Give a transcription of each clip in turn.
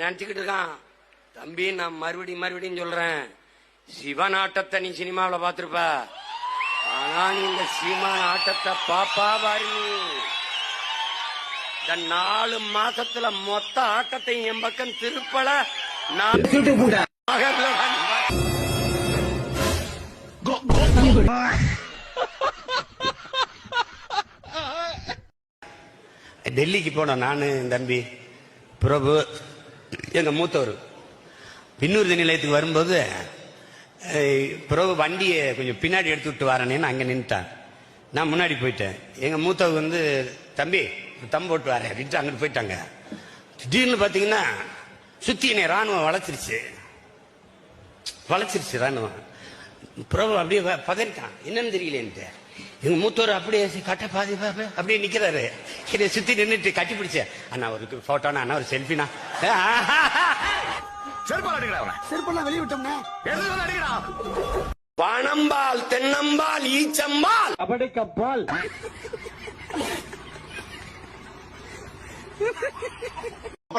நினைச்சுக்கிட்டு இருக்கான். தம்பி, நான் மறுபடியும் சொல்றேன், சிவன் ஆட்டத்தை நீ சினிமாவில் பார்த்திருப்ப, ஆனா நீ இந்த சீமான் ஆட்டத்தை பாப்பா பாரு. இந்த 4 மாசத்துல மொத்த ஆட்டத்தை என் பக்கம் திருப்பல. நான் டெல்லிக்கு போனோம் நானு, தம்பி, பிரபு, எங்க மூத்தவர். பின்னூர்தி நிலையத்துக்கு வரும்போது பிரபு வண்டியை கொஞ்சம் பின்னாடி எடுத்து விட்டு வரேன்னு அங்கே நின்றுட்டான். நான் முன்னாடி போயிட்டேன். எங்க மூத்தவர் வந்து, தம்பி தம் போட்டு வரேன் அப்படின்ட்டு அங்கிட்டு போயிட்டாங்க. திடீர்னு பாத்தீங்கன்னா சுத்தி என்னை ராணுவம் வளைச்சிருச்சு ராணுவம். பிரபு அப்படியே பதறிட்டான், என்னன்னு தெரியலேன்ட்டு. எங்க மூத்தவர் அப்படியே கட்ட பாதி அப்படியே நிக்கிறாரு. இதை சுத்தி நின்றுட்டு கட்டி பிடிச்ச, அண்ணா ஒரு போட்டோனா, அண்ணா ஒரு செல்ஃபினா. வெளியே விட்டோம்னா பணம்பால், தென்னம்பால், ஈச்சம்பால், கபடிக்கப்பால்.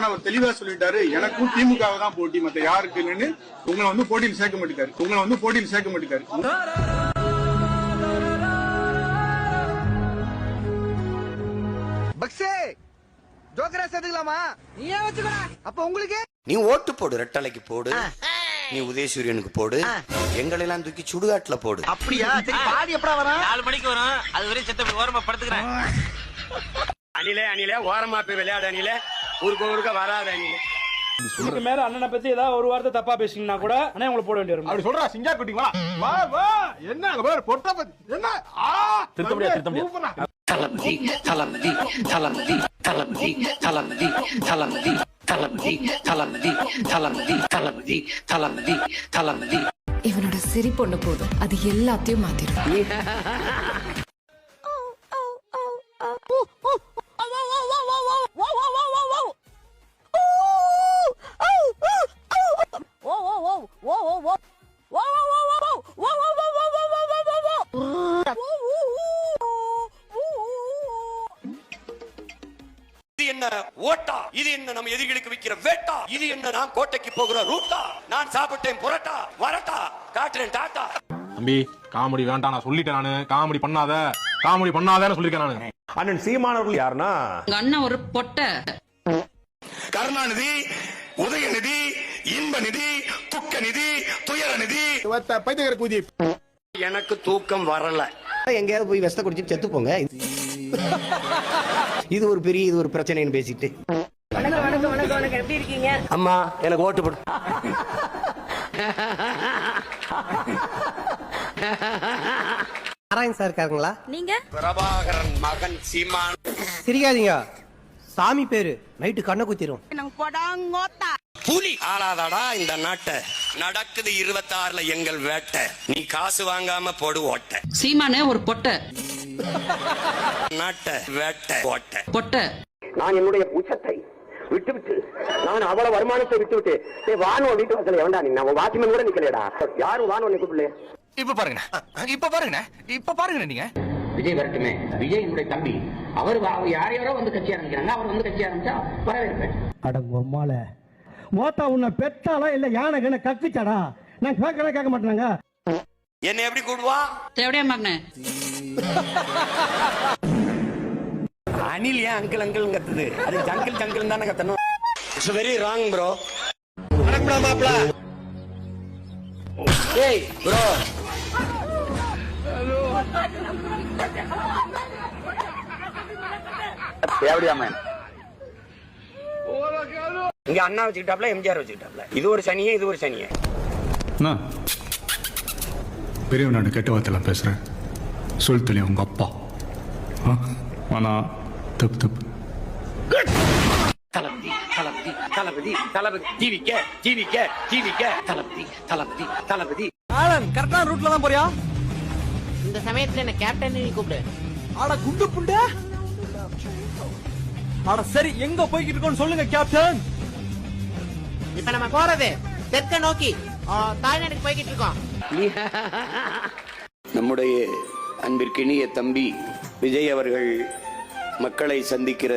அவர் தெளிவா சொல்லிட்டாரு, எனக்கும் திமுக தான் போட்டி, மத்த யாருக்கு இல்லைன்னு. உங்களை வந்து போட்டியில் சேர்க்க மாட்டேங்காரு. பக்ஸே ஜோக்கரா சேர்த்துக்கலாமா? நீயே வச்சுக்கோ. அப்ப உங்களுக்கு நீ ஓட்டு போடு, ரெட்டலைக்கு போடு, நீ உதயசூரியனுக்கு போடு, எங்களெல்லாம் தூக்கி சுடுகாட்டுல போடு. அப்படியா? சரி, பாடி எப்படா வரும்? 4 மணிக்கு வரும். அது வரை செத்த ஓரமா படுத்துக்கிறேன். அணிலே ஓரமா போய் விளையாட அணிலே, ஊருக்கு வராத அணிலே. இதுக்கு மேல அண்ணனை பத்தி ஏதாவது ஒரு வார்த்தை தப்பா பேசிங்கன்னா கூட அண்ணே உங்களை போட வேண்டிய வரும். அப்படி சொல்றா சிங்கா குட்டி, வா என்ன அங்க பாரு பொட்ட பத்தி என்ன திருத்த முடியாது. தளபதி தளபதி தளபதி தளபதி தளபதி தளபதி தளபதி தளபதி தளபதி தளபதி தளபதி தளபதி. இவனோட சிரிப்பு போதும், அது எல்லாத்தையும் மாத்திரும். இது என்ன ஓட்டா? இது என்ன நம்ம எதிரிகளுக்கு வைக்கிற வேட்டா? இது என்ன நான் கோட்டைக்கு போகிற ரூட்டா? நான் சாப்பிட்டேன் புரட்டா, வரட்டா, காட்டுறேன் டாட்டா. தம்பி, காமெடி வேண்டாம், நான் சொல்லிட்டேன். நானு காமெடி பண்ணாதேன்னு சொல்லிருக்கேன் நானு. அண்ணன் சீமானவர்கள் யாருன்னா, அண்ணன் ஒரு பொட்ட கருணாநிதி, உதயநிதி, இன்பநிதி, துக்கநிதி, துயரநிதி, பைத்தியக்கார கூதி. எனக்கு தூக்கம் வரல. எங்கேயாவது போய் விஷத்தை குடிச்சிட்டு செத்து போங்க. இது ஒரு பிரச்சனைன்னு பேசிட்டு. வணக்கம், எப்படி இருக்கீங்க? அம்மா எனக்கு ஓட்டு போடு. நாராயண் சார் இருக்காருங்களா? நீங்க? பிரபாகரன் மகன் சீமான். சிரிக்காதீங்க, சாமி பேரு நைட்டு கண்ணை குத்திரும். புலி ஆளாதாடா இந்த நாட்டை. நடக்குது 26ல எங்கள் வேட்டை. நீ காசு வாங்காம போடு ஓட்ட. சீமானே ஒரு பொட்ட நாட்டை வேட்டை பொட்ட. நான் என்னுடைய உச்சத்தை விட்டு நான் அவ்வளவு வருமானத்தை விட்டு வானோ வீட்டு வாசல வேண்டாம். நீ நான் வாட்ச்மேன் கூட நிக்கலடா. யாரும் வானோ நிக்கல. இப்ப பாருங்க நீங்க. விஜய் வரட்டுமே, விஜய் என்னுடைய தம்பி. அவர் யாரையாரோ வந்து கட்சி ஆரம்பிக்கிறாங்க. அவர் வந்து கட்சி ஆரம்பிச்சா வரவேற்பேன். அடங்கொம்மால மோத்தா உன்னை பெத்தாலா இல்ல யானை கண்ண கக்குச்சாடா? நான் கேட்க மாட்டாங்க. என்ன எப்படி கூடுவா? தேவடியா மகனே. அனில் ஏன் அங்கிள் கத்துது? அது ஜங்கிள் தானே கத்தணும். It's very wrong bro. மாப்ள. ஏய் ப்ரோ, இங்க அண்ணா வச்சுக்கிட்டாப்ல, எம்ஜிஆர் வச்சுக்கிட்டாப்ல. இது ஒரு சனியே. பெரியவன் நான் கெட்ட வார்த்தைலாம் பேசுறேன், சொல் தெளிய உங்க அப்பா. ஆனா தப்பு. தளபதி தளபதி தளபதி தளபதி ஜீவிக்க தளபதி. கரெக்டான ரூட்ல தான் போறியா? இந்த சமயத்துல என்ன கேப்டன் நீ கூப்பிடு. ஆட குண்டு புண்ட. ஆட சரி, எங்க போய்கிட்டு இருக்கோம்னு சொல்லுங்க கேப்டன். இப்ப நம்ம போறது தெற்க நோக்கி தாய்நாட்டுக்கு போய்கிட்டு இருக்கோம். நம்முடைய அன்பிற்கினிய தம்பி விஜய் அவர்கள் மக்களை சந்திக்கிற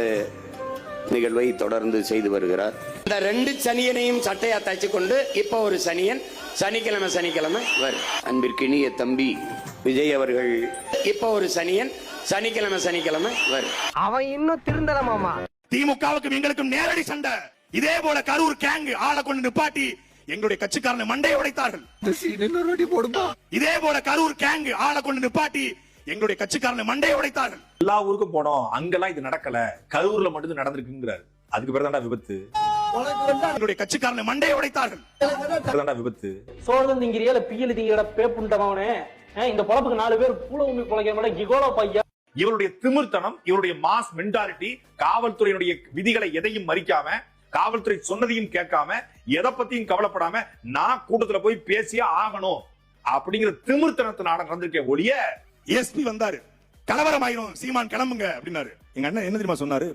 நிகழ்வை தொடர்ந்து செய்து வருகிறார். இந்த 2 சனியனையும் சட்டையா தச்சு கொண்டு இப்ப ஒரு சனியன் சனிக்கிழமை வரும். அன்பிற்கினிய தம்பி விஜய் அவர்கள் இப்ப ஒரு சனியன் சனிக்கிழமை வரும். அவன் இன்னும் திருந்தல மாமா. திமுகவுக்கும் எங்களுக்கும் நேரடி சண்டை. இதே போல கரூர் கேங் ஆளை கொண்டு நிப்பாட்டி எங்களுடைய கட்சிக்காரனை மண்டையை உடைத்தார்கள். இதே போல கரூர் கேங் ஆளை கொண்டு நிப்பாட்டி எங்களுடைய கட்சிக்காரனை மண்டையை உடைத்தார்கள். எல்லா ஊருக்கும் போனோம், அங்கெல்லாம் இது நடக்கல, கரூர்ல மட்டும் நடந்திருக்குங்கிறாரு. அதுக்கு பேர் தான்டா விபத்து. எங்களுடைய கட்சிக்காரனை மண்டையை உடைத்தார்கள். விபத்து. சோழன் திங்கிறியா இல்ல பியல் திங்கிற பேப்புண்டவனே இந்த பொழப்புக்கு 4 பேர் பூல உண்மை பொழைக்கிற மாதிரி கிகோலோ பையா. இவருடைய திமிர்த்தனம், இவருடைய மாஸ் மென்டாலிட்டி, காவல்துறையினுடைய விதிகளை எதையும் மறிக்காம, காவல்துறை சொன்னதையும் கேட்காம, எதை பத்தியும் கவலைப்படாம நான் கூட்டத்துல போய் பேசியே ஆகணும் அப்படிங்கிற திமிர்த்தனத்தினால நடந்திருக்கே ஒழிய. எஸ்பி வந்தாரு, கலவரம் ஆயிரும் சீமான் கிளம்புங்க அப்படின்னாரு. எங்க அண்ணன் என்ன தெரியுமா சொன்னாரு?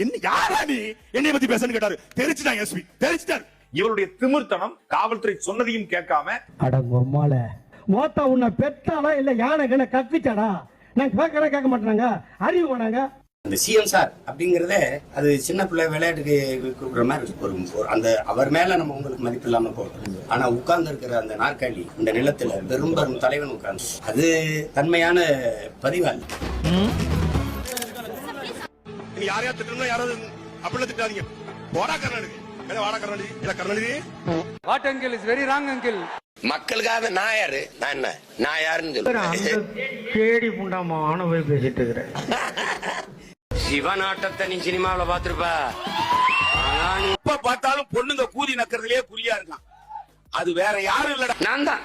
என்ன யாரா நீ என்னைய பத்தி பேசன்னு கேட்டாரு. தெரிச்சுட்டான் எஸ்பி, தெரிச்சுட்டாரு. இவருடைய திமிர்த்தனம், காவல்துறை சொன்னதையும் கேட்காம. அடங்கொம்மால மோத்தா உன்னை பெத்தாளா இல்ல யானை கண்ண கக்குச்சாடா? நான் கேட்க மாட்டாங்க, அறிவு வேணாங்க. அந்த சிஎம் சார் அப்படிங்கறதே அது சின்ன பிள்ளை விளையாட்டுக்கு கூப்பிடுற மாதிரி ஒரு அந்த அவர் மேல நம்ம உங்களுக்கு மதிப்பு இல்லாம போகும். ஆனா உட்கார்ந்து இருக்கிற அந்த நாற்காலி, இந்த நிலத்துல பெரும் தலைவன் உட்கார்ந்து, அது தன்மையான பதிவாளி. யாரையா திட்டணும், யாராவது அப்படிலாம் திட்டாதீங்க. போடா கருணாநிதி, வாடா கருணாநிதி, இல்ல Karunanidhi. What uncle is very wrong uncle. மக்களுக்காக நான் யாரு, நான் என்ன, நான் யாருன்னு சொல்லுவேன். கேடி புண்டாமான போய் பேசிட்டு இருக்கிறேன். சிவநாட்டத்தை நீ சினிமாவில பாத்துருப்பா. எப்ப பார்த்தாலும் பொண்ணுங்க கூதி நக்கிறதுலயே குறியா இருக்கான். அது வேற யாரும் இல்லடா, நான் தான்.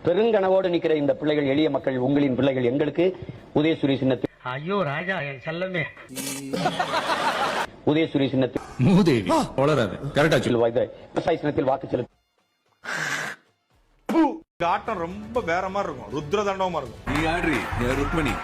பெருங்கனவோடு நிக்கிற இந்த பிள்ளைகள், எளிய மக்கள், உங்களின் பிள்ளைகள் எங்களுக்கு உதயசூரிய சின்னத்தில். ஐயோ ராஜா என் செல்லமே. உதயசூரிய சின்னத்தில் மூதேவி வளராது. கரெக்டா சொல்லு. விவசாய சின்னத்தில் வாக்கு செலுத்த. ஆட்டம் ரொம்ப வேற மாதிரி இருக்கும், ருத்ர தாண்டவமா இருக்கும். நீ யாரு? ருக்மணி.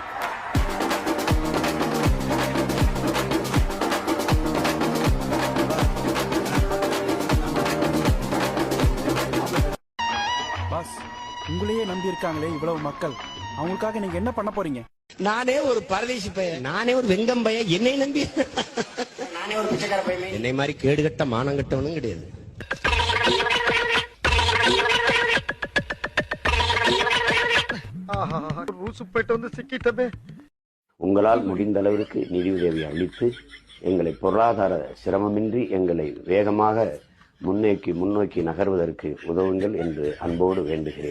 உங்களையே நம்பி இருக்காங்களே இவ்வளவு மக்கள், அவங்களுக்காக நீங்க என்ன பண்ண போறீங்க? நானே ஒரு பரதேசி பையன், நானே ஒரு வெங்கம் பையன், என்னை நம்பி நானே ஒரு பிச்சைக்கார பையன். என்னை மாதிரி கேடுகட்ட மானங்கட்டவனும் கிடையாது. உங்களால் முடிந்த அளவிற்கு நிதியுதவி அளித்து எங்களை பொருளாதார சிரமமின்றி எங்களை வேகமாக முன்னோக்கி நகர்வதற்கு உதவுங்கள் என்று அன்போடு வேண்டுகிறேன்.